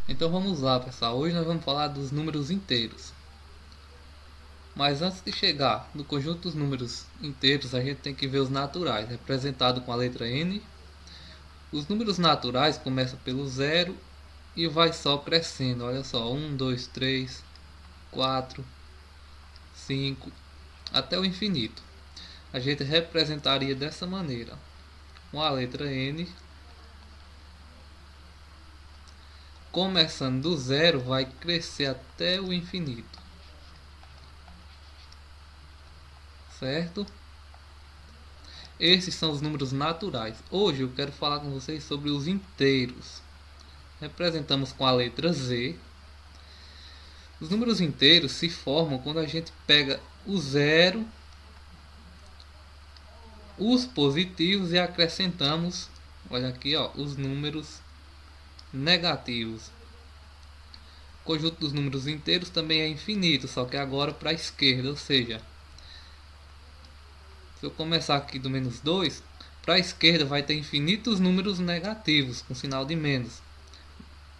Então vamos lá, pessoal. Hoje nós vamos falar dos números inteiros. Mas antes de chegar no conjunto dos números inteiros, a gente tem que ver os naturais, representado com a letra N. Os números naturais começam pelo zero e vai só crescendo. Olha só, 1, 2, 3, 4, 5, até o infinito. A gente representaria dessa maneira. Com a letra N, começando do zero, vai crescer até o infinito. Certo? Esses são os números naturais. Hoje eu quero falar com vocês sobre os inteiros. Representamos com a letra Z. Os números inteiros se formam quando a gente pega o zero, os positivos e acrescentamos, olha aqui, ó, os números negativos. O conjunto dos números inteiros também é infinito, só que agora para a esquerda, ou seja, se eu começar aqui do menos 2, para a esquerda vai ter infinitos números negativos com sinal de menos.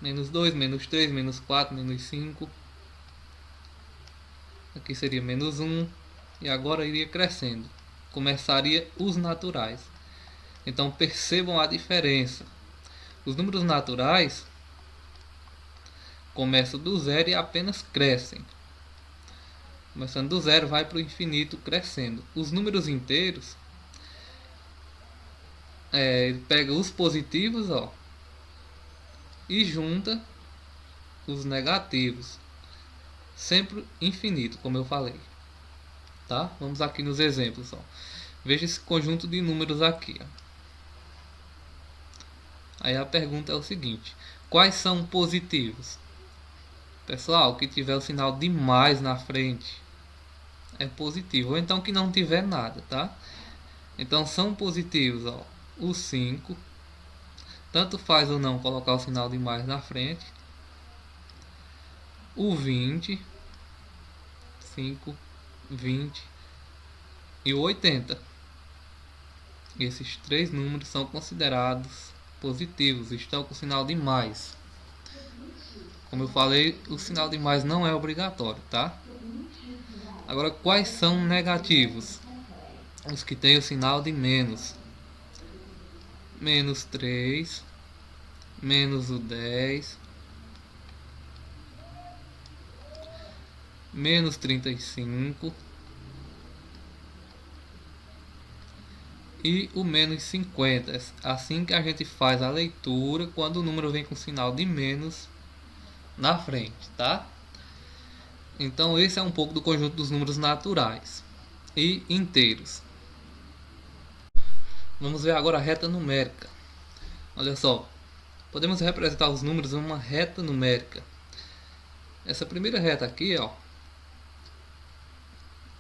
Menos 2, menos 3, menos 4, menos 5. Aqui seria menos 1. E agora iria crescendo. Começaria os naturais. Então percebam a diferença. Os números naturais começam do zero e apenas crescem. Começando do zero vai para o infinito crescendo. Os números inteiros, ele pega os positivos, ó, e junta os negativos. Sempre infinito, como eu falei. Tá? Vamos aqui nos exemplos. Ó. Veja esse conjunto de números aqui. Ó. Aí a pergunta é o seguinte: quais são positivos? Pessoal, que tiver o sinal de mais na frente é positivo. Ou então que não tiver nada, tá? Então são positivos, ó, o 5. Tanto faz ou não colocar o sinal de mais na frente. O 20. 5, 20 e o 80. Esses três números são considerados positivos, estão com sinal de mais. Como eu falei, o sinal de mais não é obrigatório, tá? Agora, quais são negativos? Os que têm o sinal de menos. Menos 3, menos o 10, menos 35 e o menos 50. Assim que a gente faz a leitura quando o número vem com sinal de menos na frente, tá? Então esse é um pouco do conjunto dos números naturais e inteiros. Vamos ver agora a reta numérica. Olha só, podemos representar os números em uma reta numérica. Essa primeira reta aqui, ó,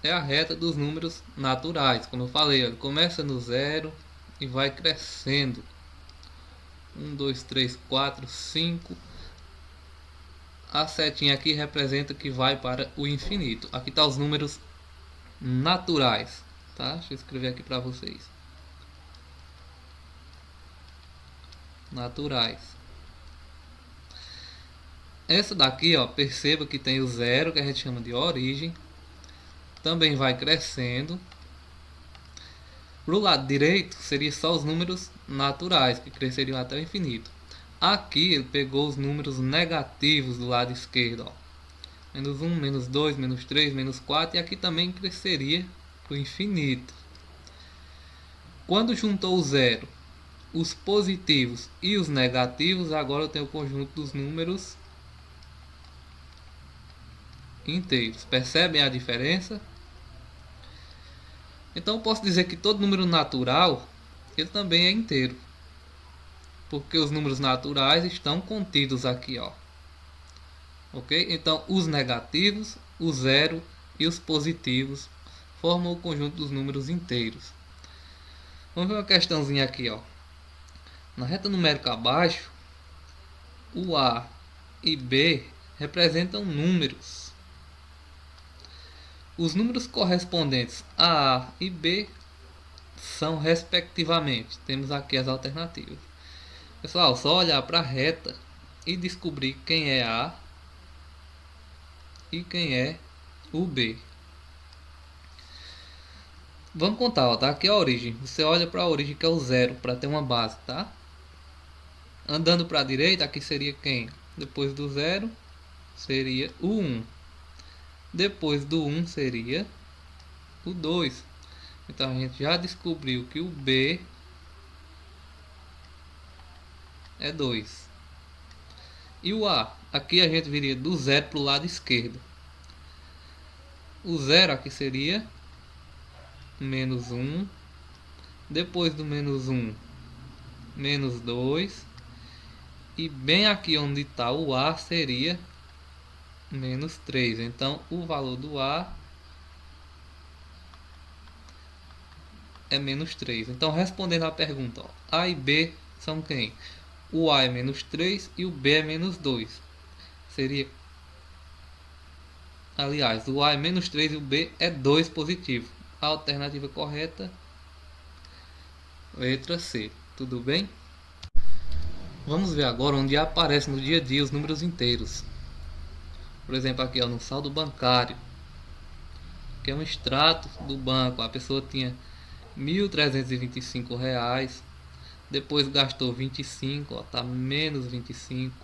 é a reta dos números naturais. Como eu falei, ele começa no zero e vai crescendo. 1, 2, 3, 4, 5. A setinha aqui representa que vai para o infinito. Aqui está os números naturais, tá? Deixa eu escrever aqui para vocês. Naturais. Essa daqui, ó, perceba que tem o zero, que a gente chama de origem. Também vai crescendo. Pro lado direito seria só os números naturais, que cresceriam até o infinito. Aqui ele pegou os números negativos do lado esquerdo, ó. Menos 1, menos 2, menos 3, menos 4, e aqui também cresceria para o infinito. Quando juntou o zero, os positivos e os negativos, agora eu tenho o conjunto dos números inteiros. Percebem a diferença? Então eu posso dizer que todo número natural ele também é inteiro, porque os números naturais estão contidos aqui, ó. Ok? Então os negativos, o zero e os positivos formam o conjunto dos números inteiros. Vamos ver uma questãozinha aqui, ó. Na reta numérica abaixo, o A e B representam números. Os números correspondentes a A e B são respectivamente. Temos aqui as alternativas. Pessoal, só olhar para a reta e descobrir quem é A e quem é o B. Vamos contar, ó, tá? Aqui é a origem. Você olha para a origem, que é o 0, para ter uma base, tá? Andando para a direita, aqui seria quem? Depois do 0 seria o 1. Depois do 1 seria o 2. Então a gente já descobriu que o B é 2. E o A? Aqui a gente viria do 0 para o lado esquerdo. O 0 aqui seria menos 1. Depois do menos 1, menos 2. E bem aqui onde está o A seria menos 3. Então o valor do A é menos 3. Então, respondendo à pergunta, ó, A e B são quem? O A é menos 3 e o B é menos 2. Seria... Aliás, o A é menos 3 e o B é 2 positivo. A alternativa correta, letra C. Tudo bem? Vamos ver agora onde aparece no dia a dia os números inteiros. Por exemplo, aqui ó, no saldo bancário, que é um extrato do banco. A pessoa tinha R$ 1.325, depois gastou 25, ó, tá menos 25,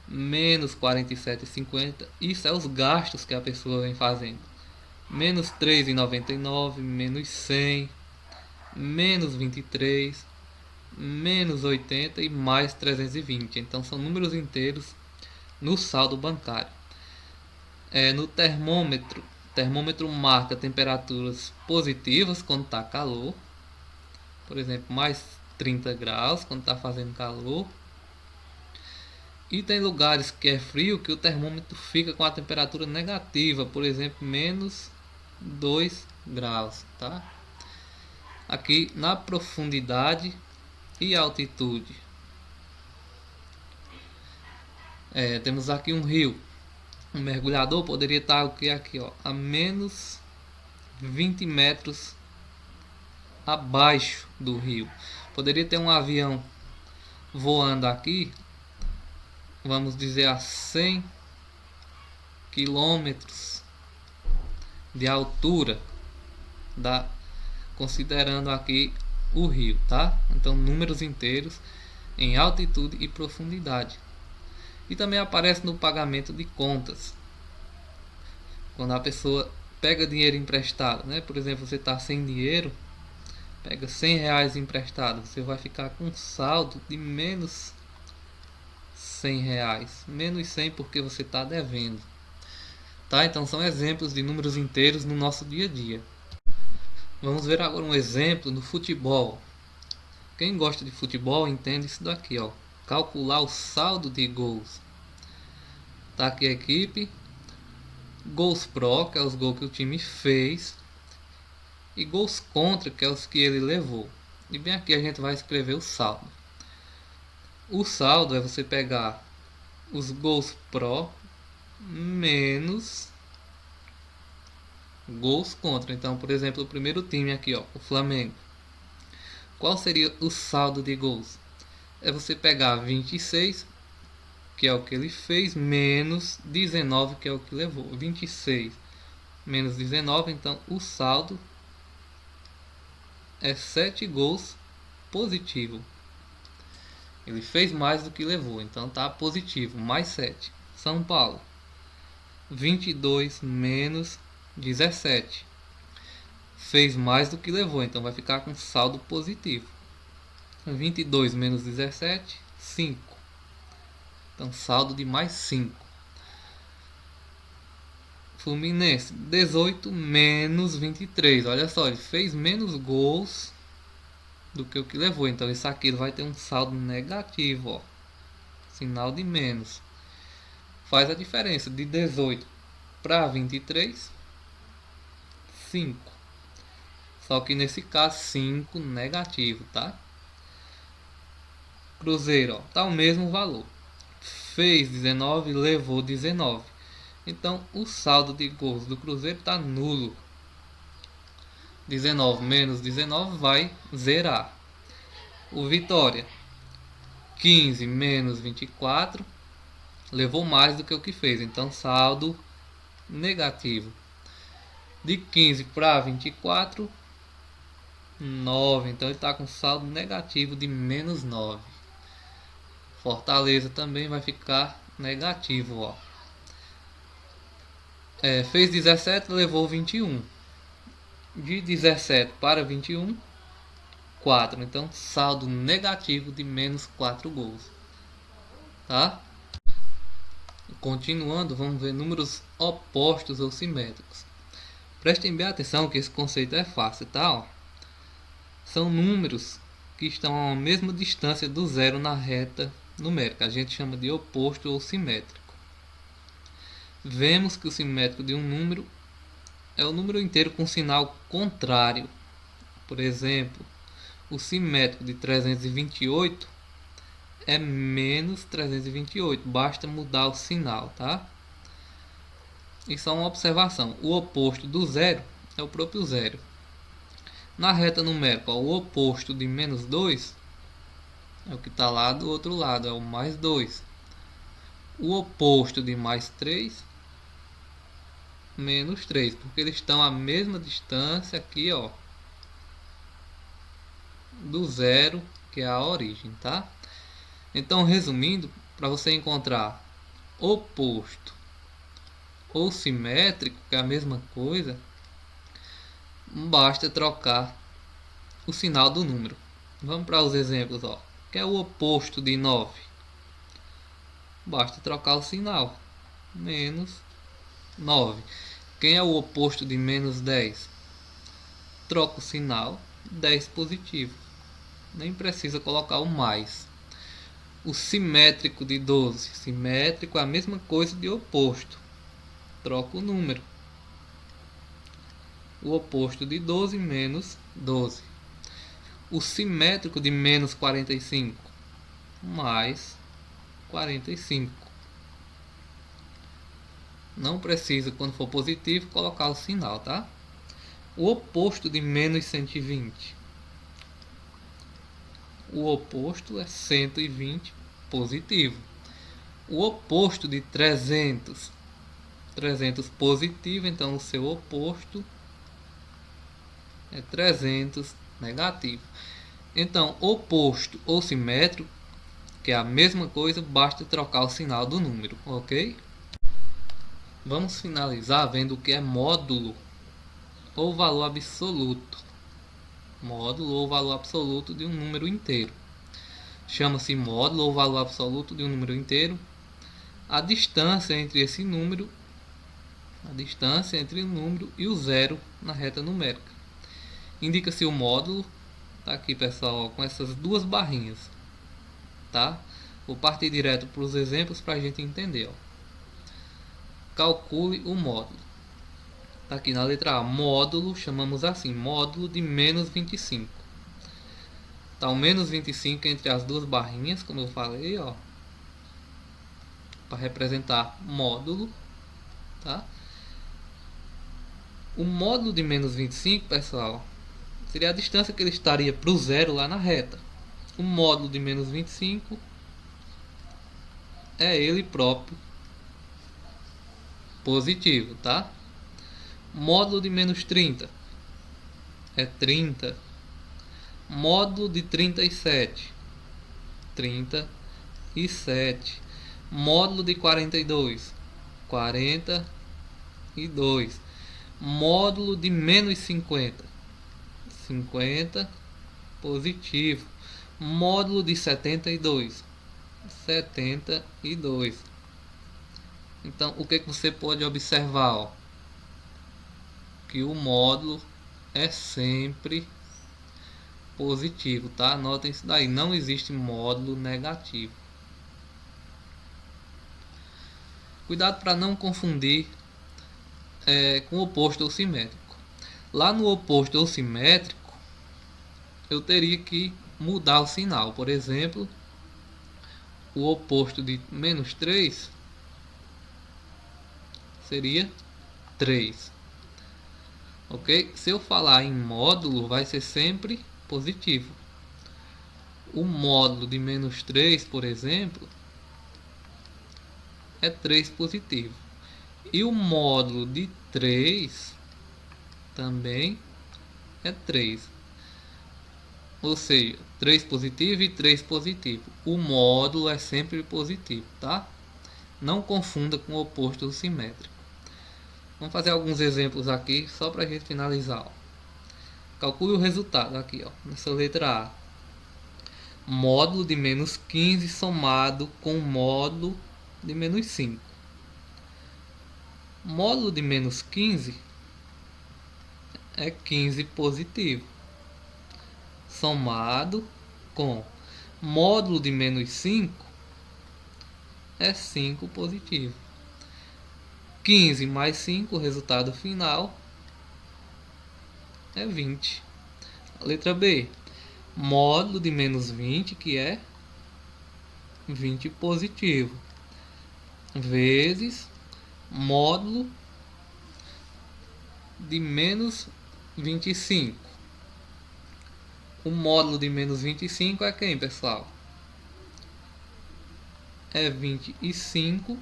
menos 47,50. Isso é os gastos que a pessoa vem fazendo. Menos 3,99, menos 100, menos 23, menos 80 e mais 320. Então são números inteiros no saldo bancário. No termômetro, termômetro marca temperaturas positivas quando está calor, por exemplo, mais 30 graus quando está fazendo calor. E tem lugares que é frio que o termômetro fica com a temperatura negativa, por exemplo, menos 2 graus, tá? Aqui na profundidade e altitude, temos aqui um rio. Um mergulhador poderia estar aqui ó, a menos 20 metros abaixo do rio. Poderia ter um avião voando aqui, vamos dizer, a 100 quilômetros de altura, considerando aqui o rio, tá? Então números inteiros em altitude e profundidade. E também aparece no pagamento de contas, quando a pessoa pega dinheiro emprestado, né? Por exemplo, você está sem dinheiro, pega R$ 100 emprestado, você vai ficar com um saldo de menos R$ 100, menos 100 porque você está devendo, tá? Então são exemplos de números inteiros no nosso dia a dia. Vamos ver agora um exemplo no futebol. Quem gosta de futebol entende isso daqui, ó. Calcular o saldo de gols. Tá aqui a equipe, gols pró, que é os gols que o time fez, e gols contra, que é os que ele levou. E bem aqui a gente vai escrever o saldo. O saldo é você pegar os gols pró menos gols contra. Então, por exemplo, o primeiro time aqui, ó, o Flamengo. Qual seria o saldo de gols? É você pegar 26, que é o que ele fez, menos 19, que é o que levou. 26 menos 19, então o saldo é 7 gols positivo. Ele fez mais do que levou, então tá positivo, mais 7. São Paulo, 22 menos 17. Fez mais do que levou, então vai ficar com saldo positivo. 22 menos 17, 5. Então saldo de mais 5. Fluminense, 18 menos 23. Olha só, ele fez menos gols do que o que levou. Então isso aqui ele vai ter um saldo negativo, ó. Sinal de menos. Faz a diferença de 18 para 23, 5. Só que nesse caso 5 negativo, tá? Cruzeiro, ó, tá o mesmo valor. Fez 19, levou 19. Então o saldo de gols do Cruzeiro está nulo. 19 menos 19 vai zerar. O Vitória, 15 menos 24 levou mais do que o que fez, então saldo negativo. De 15 para 24, 9, então ele está com saldo negativo de menos 9. Fortaleza também vai ficar negativo, ó. Fez 17, levou 21. De 17 para 21, 4. Então saldo negativo de menos 4 gols. Tá? Continuando, vamos ver números opostos ou simétricos. Prestem bem atenção que esse conceito é fácil, tá? Ó. São números que estão a mesma distância do zero na reta numérica. A gente chama de oposto ou simétrico. Vemos que o simétrico de um número é o número inteiro com sinal contrário. Por exemplo, o simétrico de 328 é menos 328. Basta mudar o sinal, tá? E só uma observação. O oposto do zero é o próprio zero. Na reta numérica, ó, o oposto de menos 2 é o que está lá do outro lado, é o mais 2. O oposto de mais 3, menos 3, porque eles estão à mesma distância aqui, ó, do zero, que é a origem, tá? Então, resumindo, para você encontrar oposto ou simétrico, que é a mesma coisa, basta trocar o sinal do número. Vamos para os exemplos, ó. Que é o oposto de 9. Basta trocar o sinal. Menos 9. Quem é o oposto de menos 10? Troca o sinal, 10 positivo. Nem precisa colocar o mais. O simétrico de 12. Simétrico é a mesma coisa de oposto. Troca o número. O oposto de 12, menos 12. O simétrico de menos 45, mais 45. Não precisa, quando for positivo, colocar o sinal, tá? O oposto de menos 120. O oposto é 120 positivo. O oposto de 300. 300 positivo, então o seu oposto é 300 negativo. Então, oposto ou simétrico, que é a mesma coisa, basta trocar o sinal do número, ok? Vamos finalizar vendo o que é módulo ou valor absoluto. Módulo ou valor absoluto de um número inteiro. Chama-se módulo ou valor absoluto de um número inteiro a distância entre esse número, a distância entre o número e o zero na reta numérica. Indica-se o módulo, tá aqui, pessoal, com essas duas barrinhas, tá? Vou partir direto para os exemplos para a gente entender, ó. Calcule o módulo. Tá aqui na letra A, módulo, chamamos assim, módulo de menos 25. Tá o menos 25 entre as duas barrinhas, como eu falei, ó, para representar módulo, tá? O módulo de menos 25, pessoal, seria a distância que ele estaria para o zero lá na reta. O módulo de menos 25 é ele próprio positivo, tá? Módulo de menos 30 é 30. Módulo de 37, 37. Módulo de 42, 42. Módulo de menos 50, 50 positivo. Módulo de 72, 72. Então, o que você pode observar, ó? Que o módulo é sempre positivo, tá? Anotem isso daí, não existe módulo negativo. Cuidado para não confundir com oposto ou simétrico. Lá no oposto ou simétrico, eu teria que mudar o sinal. Por exemplo, o oposto de menos 3 seria 3. Ok? Se eu falar em módulo, vai ser sempre positivo. O módulo de menos 3, por exemplo, é 3 positivo. E o módulo de 3 também é 3. Ou seja, 3 positivo e 3 positivo. O módulo é sempre positivo, tá? Não confunda com o oposto do simétrico. Vamos fazer alguns exemplos aqui só para a gente finalizar. Ó. Calcule o resultado aqui, ó, nessa letra A. Módulo de menos 15 somado com módulo de menos 5. Módulo de menos 15 é 15 positivo, somado com módulo de menos 5 é 5 positivo. 15 mais 5, o resultado final é 20. Letra B. Módulo de menos 20, que é 20 positivo, vezes módulo de menos 25. O módulo de menos 25 é quem, pessoal? É 25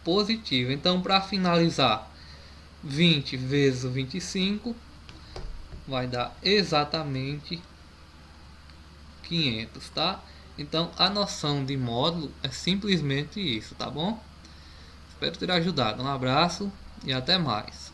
positivo. Então, para finalizar, 20 vezes o 25 vai dar exatamente 500, tá? Então, a noção de módulo é simplesmente isso, tá bom? Espero ter ajudado. Um abraço e até mais.